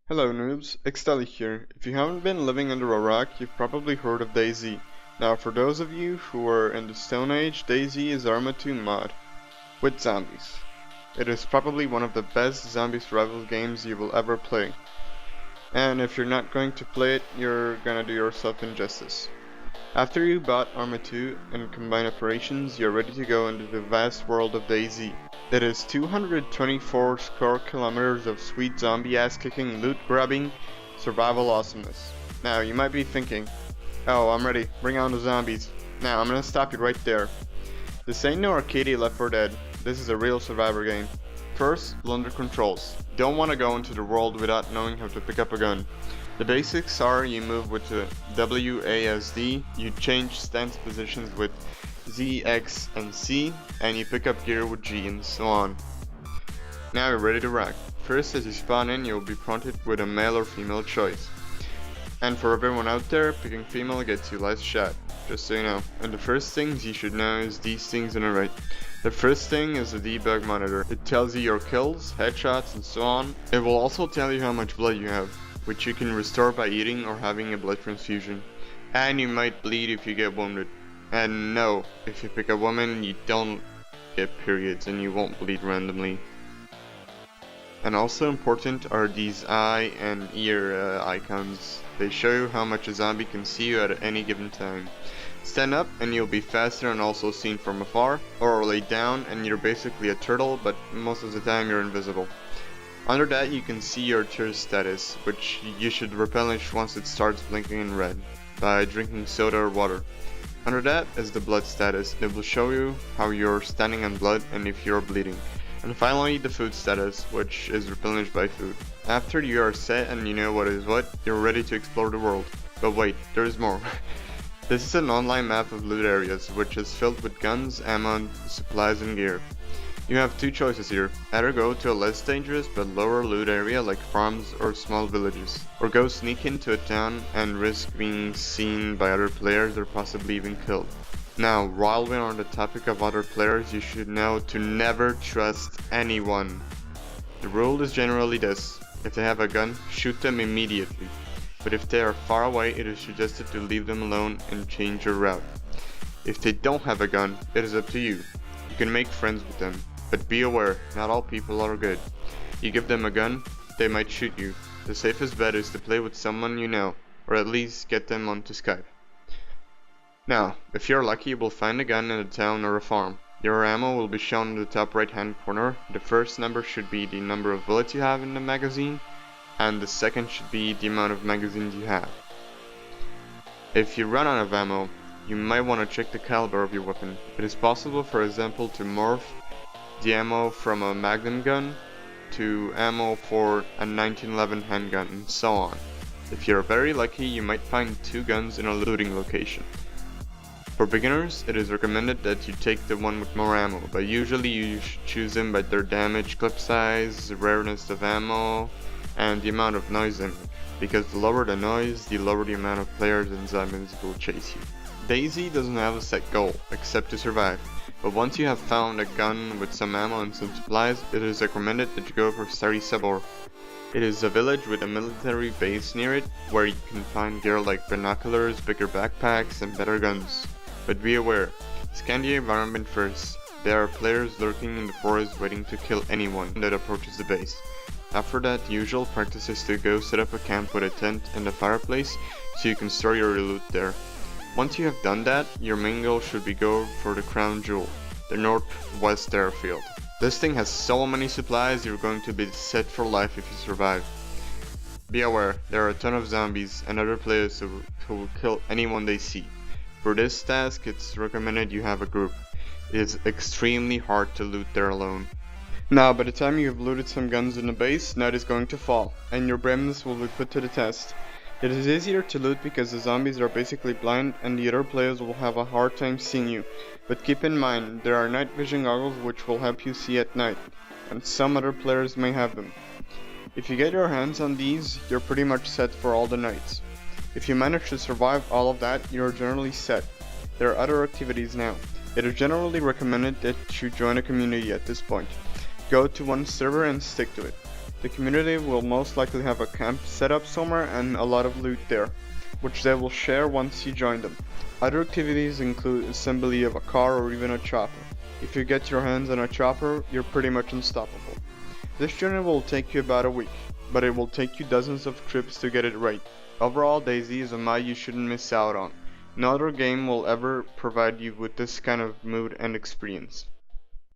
Hello noobs, Xtali here. If you haven't been living under a rock, you've probably heard of DayZ. Now for those of you who are in the Stone Age, DayZ is Ep2 mod with zombies. It is probably one of the best zombie survival games you will ever play. And if you're not going to play it, you're gonna do yourself injustice. After you bought Arma 2 and Combined Operations, you're ready to go into the vast world of DayZ. It is 224 square kilometers of sweet zombie ass-kicking, loot-grabbing, survival awesomeness. Now, you might be thinking, oh, I'm ready, bring on the zombies. Now, I'm gonna stop you right there. This ain't no arcade Left 4 Dead, this is a real survivor game. First, learn the controls. You don't want to go into the world without knowing how to pick up a gun. The basics are you move with the WASD, you change stance positions with Z, X, and C, and you pick up gear with G and so on. Now you're ready to rock. First, as you spawn in, you'll be prompted with a male or female choice. And for everyone out there, picking female gets you less shot, just so you know. And the first things you should know is these things on the right. The first thing is the debug monitor. It tells you your kills, headshots, and so on. It will also tell you how much blood you have, which you can restore by eating or having a blood transfusion. And you might bleed if you get wounded. And no, if you pick a woman, you don't get periods and you won't bleed randomly. And also important are these eye and ear icons. They show you how much a zombie can see you at any given time. Stand up and you'll be faster and also seen from afar, or lay down and you're basically a turtle, but most of the time you're invisible. Under that you can see your tier status, which you should replenish once it starts blinking in red, by drinking soda or water. Under that is the blood status. It will show you how you're standing on blood and if you're bleeding. And finally the food status, which is replenished by food. After you are set and you know what is what, you're ready to explore the world. But wait, there's more. This is an online map of loot areas, which is filled with guns, ammo, supplies and gear. You have two choices here, either go to a less dangerous but lower loot area like farms or small villages, or go sneak into a town and risk being seen by other players or possibly even killed. Now, while we're on the topic of other players, you should know to never trust anyone. The rule is generally this: if they have a gun, shoot them immediately. But if they are far away, it is suggested to leave them alone and change your route. If they don't have a gun, it is up to you. You can make friends with them, but be aware, not all people are good. You give them a gun, they might shoot you. The safest bet is to play with someone you know, or at least get them onto Skype. Now, if you're lucky, you will find a gun in a town or a farm. Your ammo will be shown in the top right hand corner. The first number should be the number of bullets you have in the magazine, and the second should be the amount of magazines you have. If you run out of ammo, you might want to check the caliber of your weapon. It is possible, for example, to morph the ammo from a magnum gun to ammo for a 1911 handgun and so on. If you're very lucky, you might find two guns in a looting location. For beginners, it is recommended that you take the one with more ammo, but usually you should choose them by their damage, clip size, rareness of ammo, and the amount of noise in it, because the lower the noise, the lower the amount of players and zombies will chase you. DayZ doesn't have a set goal, except to survive, but once you have found a gun with some ammo and some supplies, it is recommended that you go for Stary Sabor. It is a village with a military base near it, where you can find gear like binoculars, bigger backpacks, and better guns. But be aware, scan the environment first. There are players lurking in the forest waiting to kill anyone that approaches the base. After that, the usual practice is to go set up a camp with a tent and a fireplace so you can store your loot there. Once you have done that, your main goal should be go for the crown jewel, the northwest airfield. This thing has so many supplies, you're going to be set for life if you survive. Be aware, there are a ton of zombies and other players who will kill anyone they see. For this task, it's recommended you have a group. It is extremely hard to loot there alone. Now, by the time you have looted some guns in the base, night is going to fall, and your bravness will be put to the test. It is easier to loot because the zombies are basically blind and the other players will have a hard time seeing you. But keep in mind, there are night vision goggles which will help you see at night, and some other players may have them. If you get your hands on these, you're pretty much set for all the nights. If you manage to survive all of that, you're generally set. There are other activities now. It is generally recommended that you join a community at this point. Go to one server and stick to it. The community will most likely have a camp set up somewhere and a lot of loot there, which they will share once you join them. Other activities include assembly of a car or even a chopper. If you get your hands on a chopper, you're pretty much unstoppable. This journey will take you about a week, but it will take you dozens of trips to get it right. Overall, DayZ is a mod you shouldn't miss out on. No other game will ever provide you with this kind of mood and experience.